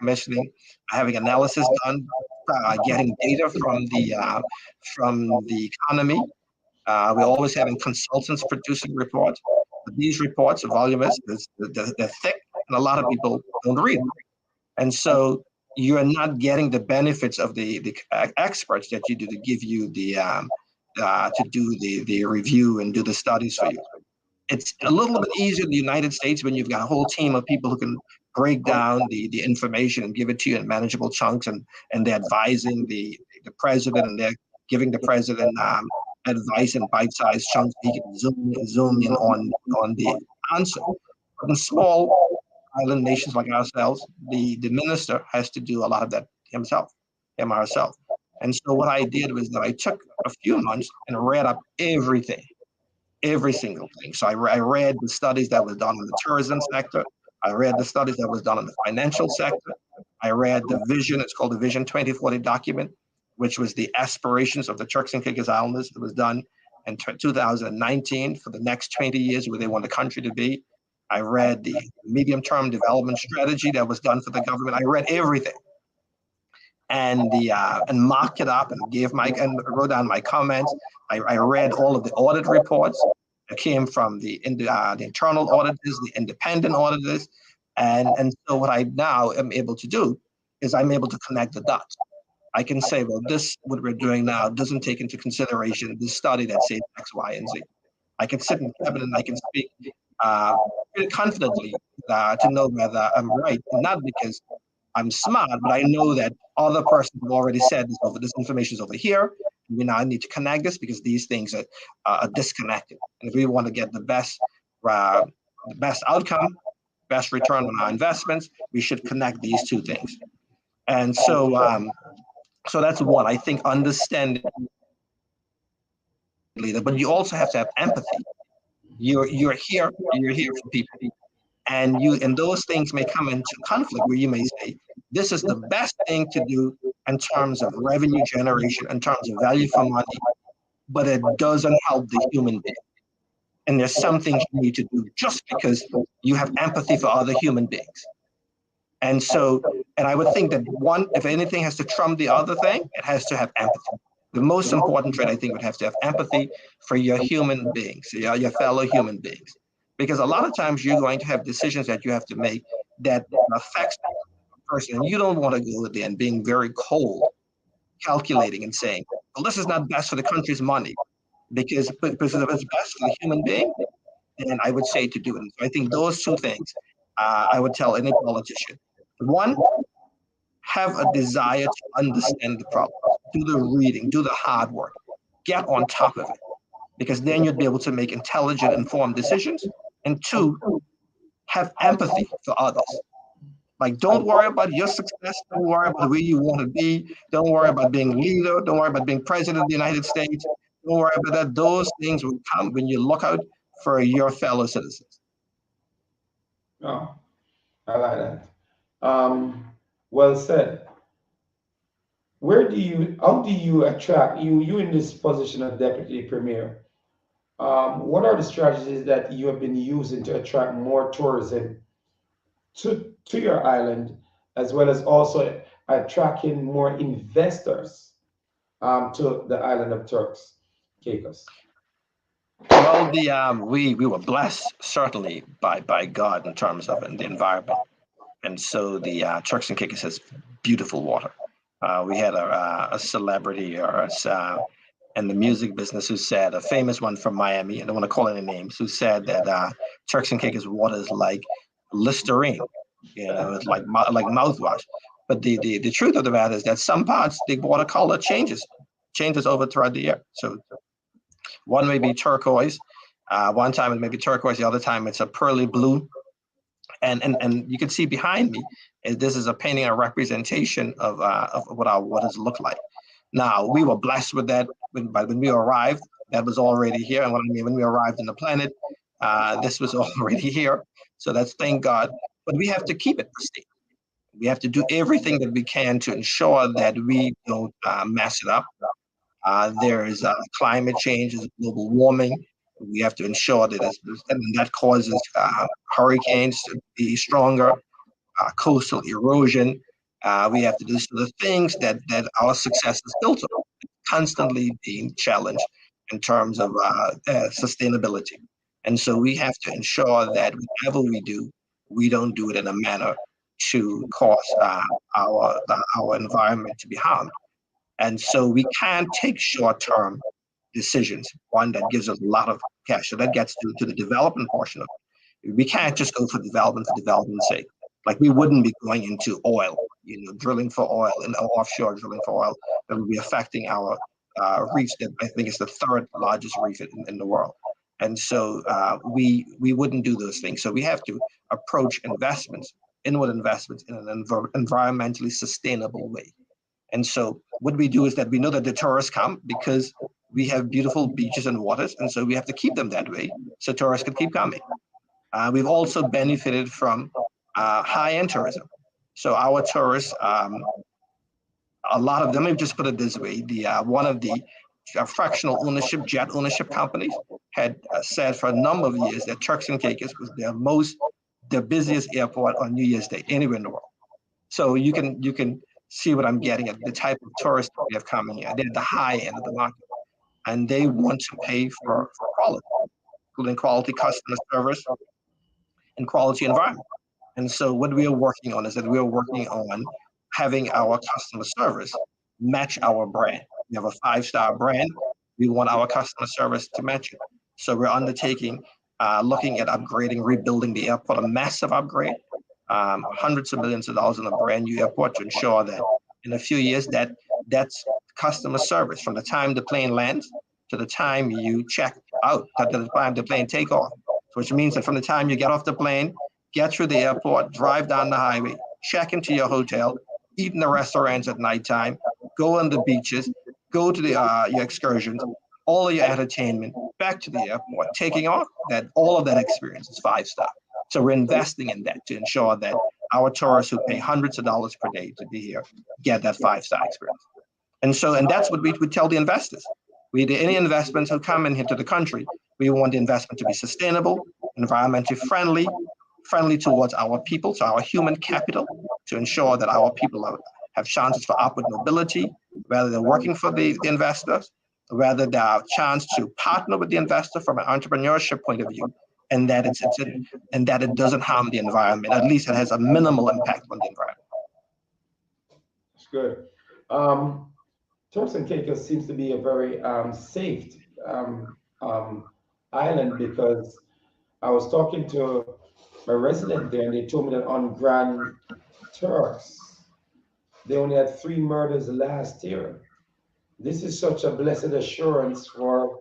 commissioning, having analysis done, getting data from the economy. We're always having consultants producing reports. But these reports are voluminous, they're thick, and a lot of people don't read them. And so you're not getting the benefits of the experts that you do to give you to do the review and do the studies for you. It's a little bit easier in the United States when you've got a whole team of people who can break down the information and give it to you in manageable chunks, and they're advising the president, and they're giving the president advice in bite-sized chunks. He can zoom in on the answer. But in small island nations like ourselves, the minister has to do a lot of that himself, him or herself. And so what I did was that I took a few months and read up every single thing. So I read the studies that was done in the tourism sector. I read the studies that was done in the financial sector. I read the vision, it's called the Vision 2040 document, which was the aspirations of the Turks and Caicos Islanders. It was done in 2019 for the next 20 years, where they want the country to be. I read the medium-term development strategy that was done for the government. I read everything, and marked it up and wrote down my comments. I read all of the audit reports that came from the internal auditors, the independent auditors, and so what I now am able to do is I'm able to connect the dots. I can say, well, this what we're doing now doesn't take into consideration this study that says X, Y, and Z. I can sit in cabinet and I can speak pretty confidently to know whether I'm right, and not because I'm smart, but I know that other persons have already said this information is over here. And we now need to connect this because these things are disconnected. And if we want to get the best outcome, best return on our investments, we should connect these two things. And so So that's one. I think understanding leader, but you also have to have empathy. You're here for people, and those things may come into conflict where you may say this is the best thing to do in terms of revenue generation, in terms of value for money, but it doesn't help the human being. And there's some things you need to do just because you have empathy for other human beings. And so, and I would think that one, if anything has to trump the other thing, it has to have empathy. The most important trait, I think, would have to have empathy for your human beings, your fellow human beings. Because a lot of times you're going to have decisions that you have to make that affects a person, and you don't want to go there and being very cold, calculating and saying, well, this is not best for the country's money, because if it's best for the human being, then I would say to do it. So I think those two things I would tell any politician. One, have a desire to understand the problem, do the reading, do the hard work, get on top of it, because then you'd be able to make intelligent, informed decisions. And two, have empathy for others. Like, don't worry about your success. Don't worry about where you want to be. Don't worry about being leader. Don't worry about being president of the United States. Don't worry about that. Those things will come when you look out for your fellow citizens. Oh, I like that. Well said. How do you attract you in this position of deputy premier? What are the strategies that you have been using to attract more tourism to your island, as well as also attracting more investors to the island of Turks, Caicos? Well, we were blessed certainly by God in terms of the environment, and so the Turks and Caicos has beautiful water. We had a celebrity in the music business who said, a famous one from Miami, I don't want to call any names, who said that Turks and Caicos water is like Listerine, it's like mouthwash. But the truth of the matter is that some parts the water color changes over throughout the year. So one may be turquoise, one time it may be turquoise, the other time it's a pearly blue, and you can see behind me this is a painting, a representation of what our waters look like. Now, we were blessed with that, but when we arrived, that was already here. And what I mean, when we arrived on the planet, this was already here. So that's thank God. But we have to keep it pristine. We have to do everything that we can to ensure that we don't mess it up. There is climate change, there's global warming. We have to ensure that and that causes hurricanes to be stronger, coastal erosion. We have to do some of the things that our success is built on, constantly being challenged in terms of sustainability. And so we have to ensure that whatever we do, we don't do it in a manner to cause our environment to be harmed. And so we can't take short-term decisions, one that gives us a lot of cash. So that gets to the development portion of it. We can't just go for development's sake. Like, we wouldn't be going into oil, drilling for oil and offshore drilling for oil that would be affecting our reefs. That I think is the third largest reef in the world. And so we wouldn't do those things. So we have to approach inward investments in an environmentally sustainable way. And so what we do is that we know that the tourists come because we have beautiful beaches and waters, and so we have to keep them that way so tourists can keep coming. We've also benefited from high-end tourism. So our tourists, a lot of them, let me just put it this way, one of the fractional ownership, jet ownership companies had said for a number of years that Turks and Caicos was their busiest airport on New Year's Day anywhere in the world. So you can see what I'm getting at, the type of tourists we have coming here. They're at the high end of the market, and they want to pay for quality, including quality customer service and quality environment. And so what we are working on is that we are working on having our customer service match our brand. We have a 5-star brand. We want our customer service to match it. So we're undertaking, looking at upgrading, rebuilding the airport, a massive upgrade, hundreds of millions of dollars in a brand new airport to ensure that in a few years that's customer service from the time the plane lands to the time you check out, to the time the plane take off. Which means that from the time you get off the plane, get through the airport, drive down the highway, check into your hotel, eat in the restaurants at nighttime, go on the beaches, go to the your excursions, all of your entertainment, back to the airport, taking off. That all of that experience is 5-star. So we're investing in that to ensure that our tourists who pay hundreds of dollars per day to be here get that 5-star experience. And that's what we would tell the investors. Any investments who come in here to the country, we want the investment to be sustainable, environmentally friendly towards our people, so our human capital, to ensure that our people have chances for upward mobility, whether they're working for the investors, whether they have a chance to partner with the investor from an entrepreneurship point of view, and that it doesn't harm the environment. At least it has a minimal impact on the environment. That's good. Turks and Caicos seems to be a very safe island, because I was talking to a resident there, and they told me that on Grand Turks, they only had 3 murders last year. This is such a blessed assurance for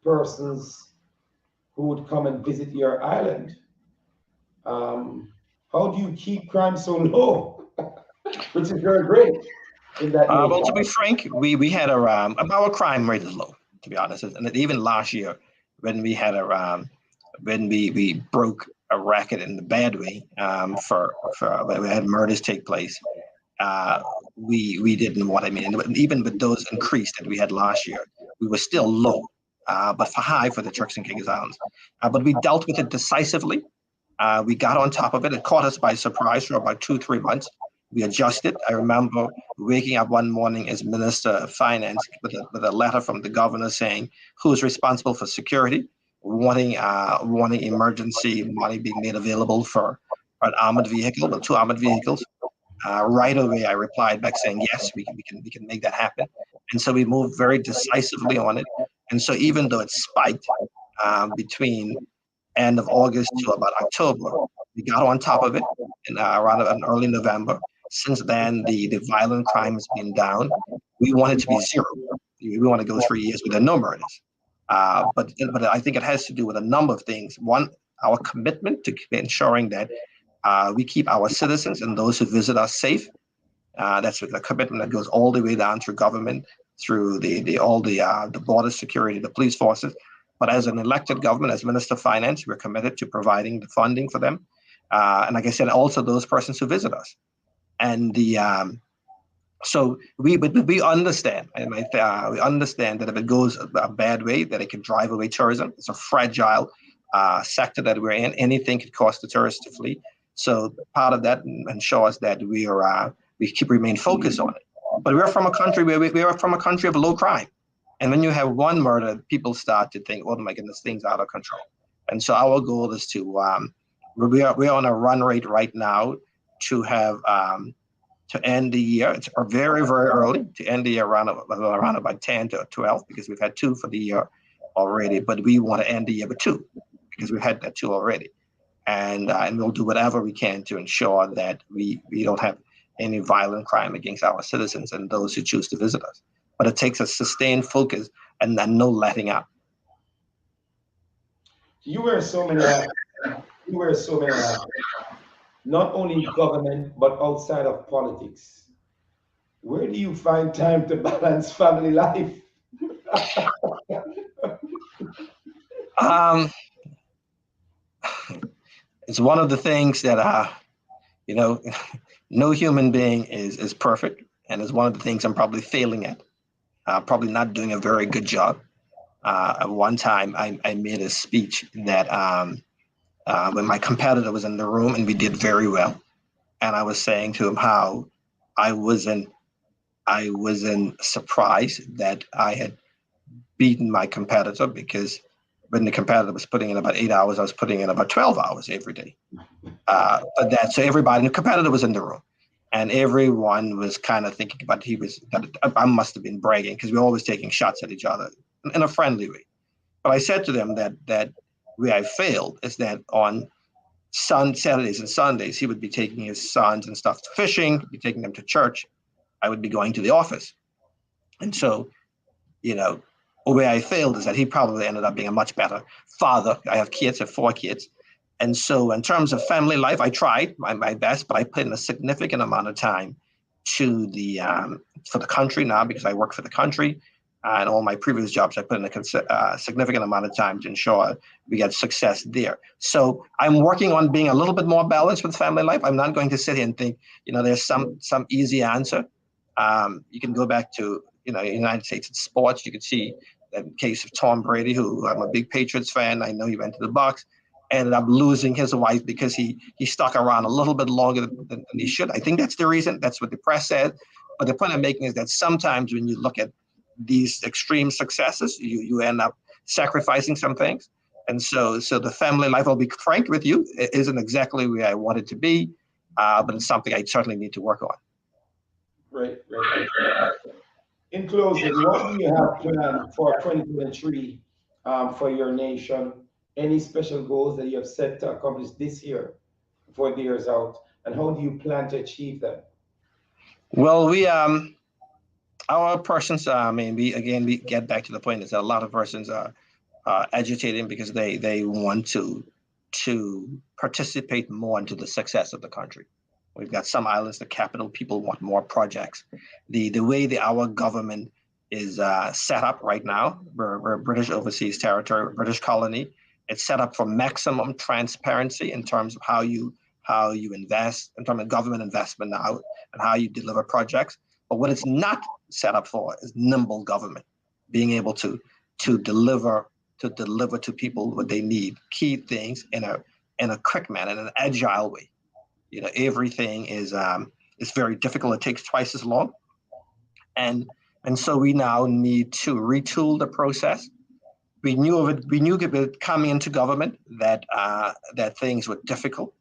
persons who would come and visit your island. How do you keep crime so low? Which is very great in that Well, to be frank, we had our crime rate is low, to be honest. And even last year, when we had when we broke a record in the bad way, for when we had murders take place, we didn't what I mean. And even with those increased that we had last year, we were still low, but high for the Turks and Caicos Islands. But we dealt with it decisively. We got on top of it. It caught us by surprise for about 2-3 months. We adjusted. I remember waking up one morning as Minister of Finance with a letter from the governor saying who's responsible for security, wanting emergency money being made available for an armored vehicle, or 2 armored vehicles. Right away, I replied back saying, yes, we can make that happen. And so we moved very decisively on it. And so even though it spiked between end of August to about October, we got on top of it around early November. Since then, the violent crime has been down. We want it to be 0. We want to go 3 years with no murders. But I think it has to do with a number of things. One, our commitment to ensuring that we keep our citizens and those who visit us safe. That's a commitment that goes all the way down through government, through the border security, the police forces. But as an elected government, as Minister of Finance, we're committed to providing the funding for them. And like I said, also those persons who visit us. And so we understand, and we understand that if it goes a bad way, that it can drive away tourism. It's a fragile sector that we're in. Anything could cause the tourists to flee. So part of that ensures that we remain focused on it. But we're from a country we are from a country of low crime. And when you have one murder, people start to think, oh my goodness, things are out of control. And so our goal is to we're on a run rate right now to have to end the year. It's very, very early to end the year around about 10 to 12, because we've had 2 for the year already. But we want to end the year with 2 because we've had that 2 already. And we'll do whatever we can to ensure that we don't have any violent crime against our citizens and those who choose to visit us. But it takes a sustained focus and no letting up. You wear so many not only government, but outside of politics. Where do you find time to balance family life? It's one of the things that, no human being is perfect. And it's one of the things I'm probably failing at, probably not doing a very good job. At one time, I made a speech that when my competitor was in the room and we did very well. And I was saying to him how I wasn't surprised that I had beaten my competitor, because when the competitor was putting in about 8 hours, I was putting in about 12 hours every day. So everybody, the competitor was in the room, and everyone was kind of thinking about I must have been bragging, because we're always taking shots at each other in a friendly way. But I said to them that where I failed is that on Saturdays and Sundays, he would be taking his sons and stuff to fishing, be taking them to church. I would be going to the office. And so, where I failed is that he probably ended up being a much better father. I have 4 kids. And so in terms of family life, I tried my best, but I put in a significant amount of time to the for the country now because I work for the country. And all my previous jobs, I put in a significant amount of time to ensure we get success there. So I'm working on being a little bit more balanced with family life. I'm not going to sit here and think, there's some easy answer. You can go back to, United States in sports. You can see the case of Tom Brady, who I'm a big Patriots fan. I know he went to the Bucs, ended up losing his wife because he stuck around a little bit longer than he should. I think that's the reason. That's what the press said. But the point I'm making is that sometimes when you look at these extreme successes, you end up sacrificing some things. And so the family life, I'll be frank with you, it isn't exactly where I want it to be, but it's something I certainly need to work on. Right. In closing, what do you have planned for 2023 for your nation? Any special goals that you have set to accomplish this year before the year's out? And how do you plan to achieve them? Well, our persons, we get back to the point is that a lot of persons are agitating because they want to participate more into the success of the country. We've got some islands, the capital, people want more projects. The way our government is set up right now, we're British overseas territory, British colony. It's set up for maximum transparency in terms of how you invest, in terms of government investment now, and how you deliver projects. But what it's not set up for is nimble government, being able to deliver to people what they need, key things in a quick manner, in an agile way. Everything is very difficult. It takes twice as long, and so we now need to retool the process. We knew coming into government that things were difficult.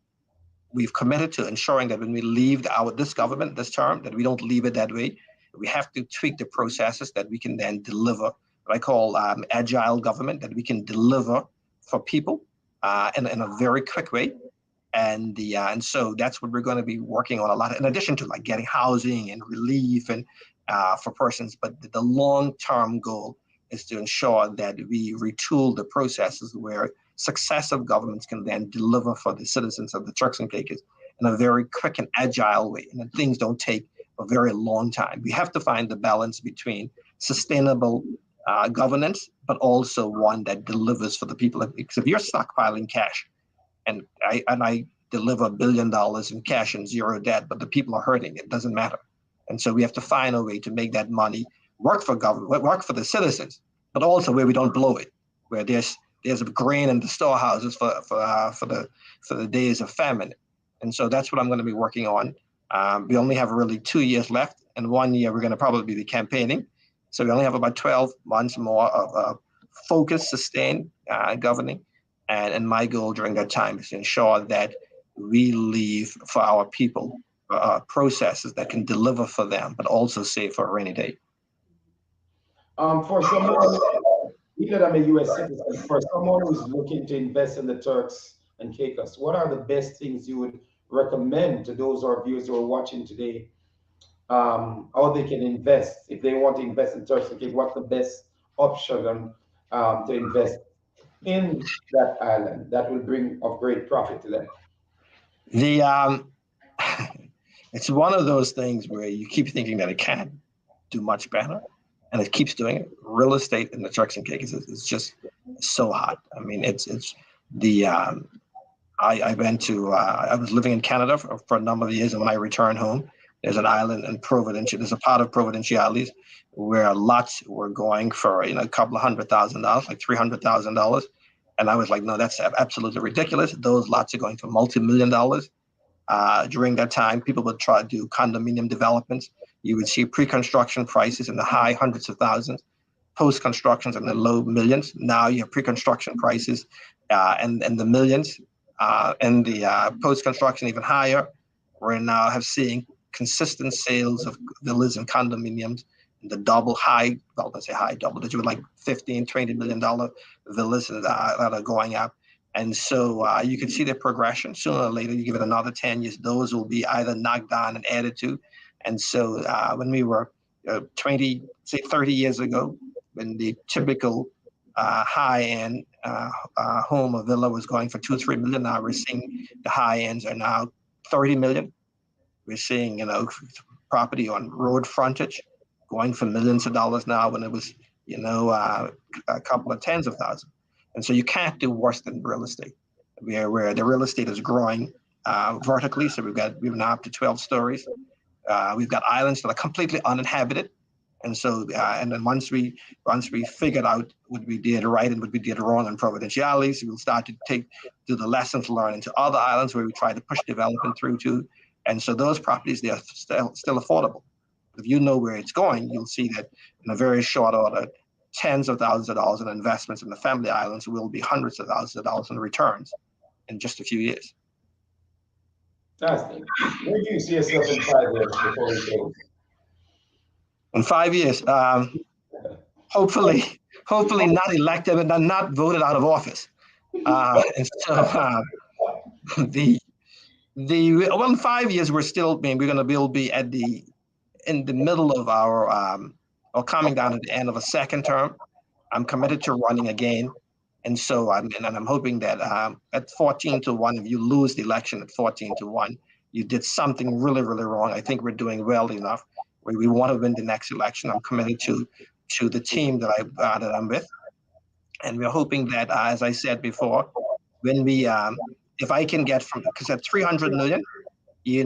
We've committed to ensuring that when we leave this government, this term, that we don't leave it that way. We have to tweak the processes that we can then deliver, what I call agile government, that we can deliver for people in a very quick way. And so that's what we're going to be working on a lot, in addition to like getting housing and relief and for persons. But the long-term goal is to ensure that we retool the processes where successive governments can then deliver for the citizens of the Turks and Caicos in a very quick and agile way, and that things don't take a very long time. We have to find the balance between sustainable governance, but also one that delivers for the people. Because if you're stockpiling cash, and I deliver $1 billion in cash and zero debt, but the people are hurting, it doesn't matter. And so we have to find a way to make that money work for government, work for the citizens, but also where we don't blow it, where there's grain in the storehouses for the days of famine. And so that's what I'm going to be working on. We only have really 2 years left, and 1 year we're going to probably be campaigning. So we only have about 12 months more of focused, sustained governing. And my goal during that time is to ensure that we leave for our people processes that can deliver for them, but also save for a rainy day. For someone, even I'm a U.S. citizen, for someone who's looking to invest in the Turks and Caicos, what are the best things you would recommend to those our viewers who are watching today? How they can invest if they want to invest in Turks and Caicos? What's the best option to invest in that island that will bring of great profit to them? It's one of those things where you keep thinking that it can't do much better, and it keeps doing it. Real estate in the Turks and Caicos is just so hot. I mean, I was living in Canada for a number of years, and when I returned home, there's an island in Providencia. There's a part of Providenciales where lots were going for a couple of $100,000, like $300,000. And I was like, no, that's absolutely ridiculous. Those lots are going for multi-million dollars. During that time, people would try to do condominium developments. You would see pre-construction prices in the high hundreds of thousands, post-constructions in the low millions. Now you have pre-construction prices and the millions, and the post-construction even higher. We're now seeing consistent sales of villas and condominiums in the double digit, with like $15, $20 million villas that are going up. And so you can see the progression. Sooner or later, you give it another 10 years, those will be either knocked down and added to. And so when we were 30 years ago, when the typical high-end home or villa was going for $2-3 million, now we're seeing the high ends are now 30 million. We're seeing, property on road frontage, going for millions of dollars now when it was, a couple of tens of thousands. And so you can't do worse than real estate, where the real estate is growing vertically. So we're now up to 12 stories. We've got islands that are completely uninhabited. And so, and then once we figured out what we did right and what we did wrong on providentialities, we'll start to do the lessons learned into other islands where we try to push development through to. And so those properties, they are still affordable. If you know where it's going, you'll see that in a very short order, tens of thousands of dollars in investments in the family islands will be hundreds of thousands of dollars in returns in just a few years. Fantastic. Where do you see yourself in 5 years before we close? In 5 years, hopefully not elected and not voted out of office. And so in 5 years we're going to be in the middle of our or coming down to the end of a second term. I'm committed to running again, and so I'm hoping that at 14-1, if you lose the election at 14-1, you did something really, really wrong. I think we're doing well enough where we want to win the next election. I'm committed to the team that I'm with, and we're hoping that, as I said before, when we if I can get because at 300 million, we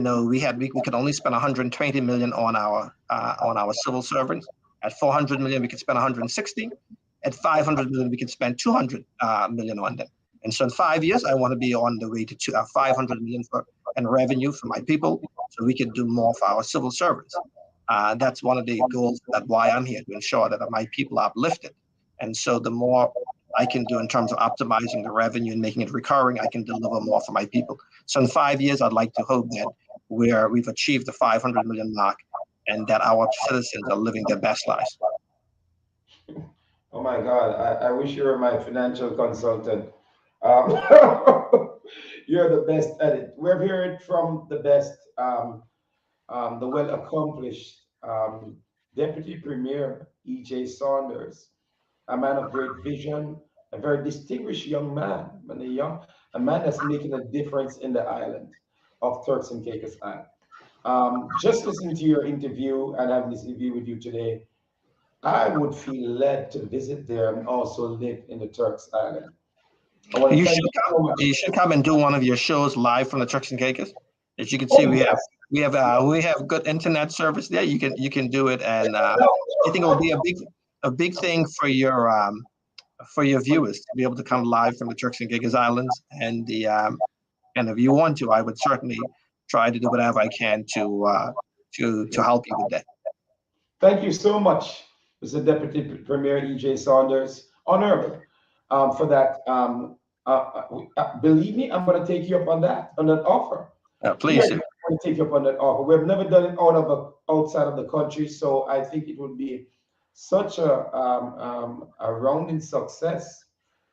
could only spend 120 million on our civil servants. At 400 million, we could spend 160. At 500 million, we could spend 200 million on them. And so in 5 years, I want to be on the way to 500 million in revenue for my people, so we can do more for our civil servants. That's one of the goals. That's why I'm here, to ensure that my people are uplifted. And so the more I can do in terms of optimizing the revenue and making it recurring, I can deliver more for my people. So in 5 years, I'd like to hope that we've achieved the 500 million mark and that our citizens are living their best lives. Oh my God, I wish you were my financial consultant. You're the best at it. We're hearing from the best, the well accomplished Deputy Premier E.J. Saunders, a man of great vision, a very distinguished young man, a man that's making a difference in the island of Turks and Caicos Island. Just listening to your interview and having this interview with you today, I would feel led to visit there and also live in the Turks Island. You should come and do one of your shows live from the Turks and Caicos. As you can see, we have good internet service there. You can do it, and I think it will be a big thing for your viewers to be able to come live from the Turks and Caicos Islands. And if you want to, I would certainly try to do whatever I can to help you with that. Thank you so much, Mr. Deputy Premier E.J. Saunders. Honorable for that. Believe me, I'm going to take you up on that offer. Please. I'm going to take you up on that offer. We've never done it outside of the country, so I think it would be such a rounding success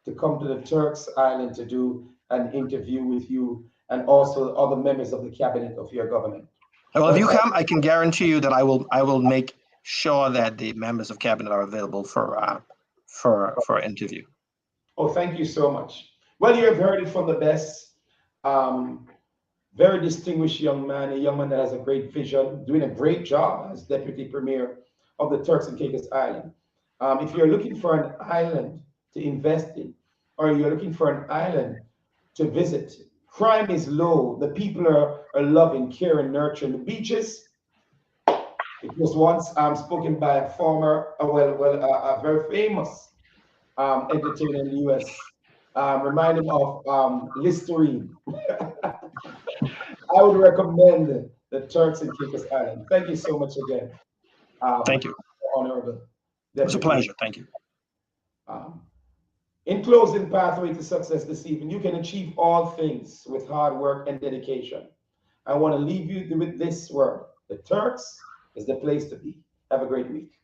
to come to the Turks Island to do an interview with you and also other members of the cabinet of your government. Well, if you come, I can guarantee you that I will make sure that the members of cabinet are available for interview. Oh, thank you so much. Well, you have heard it from the best. Very distinguished young man, a young man that has a great vision, doing a great job as Deputy Premier of the Turks and Caicos Island. If you're looking for an island to invest in, or you're looking for an island to visit, crime is low. The people are loving, caring, nurturing. The beaches, it was once spoken by a former, a very famous entertainer in the U.S. Remind him of Listerine. I would recommend the Turks and Caicos Island. Thank you so much again. Thank you. Honorable. It was a pleasure. Thank you. In closing, pathway to success this evening, you can achieve all things with hard work and dedication. I want to leave you with this word: the Turks is the place to be. Have a great week.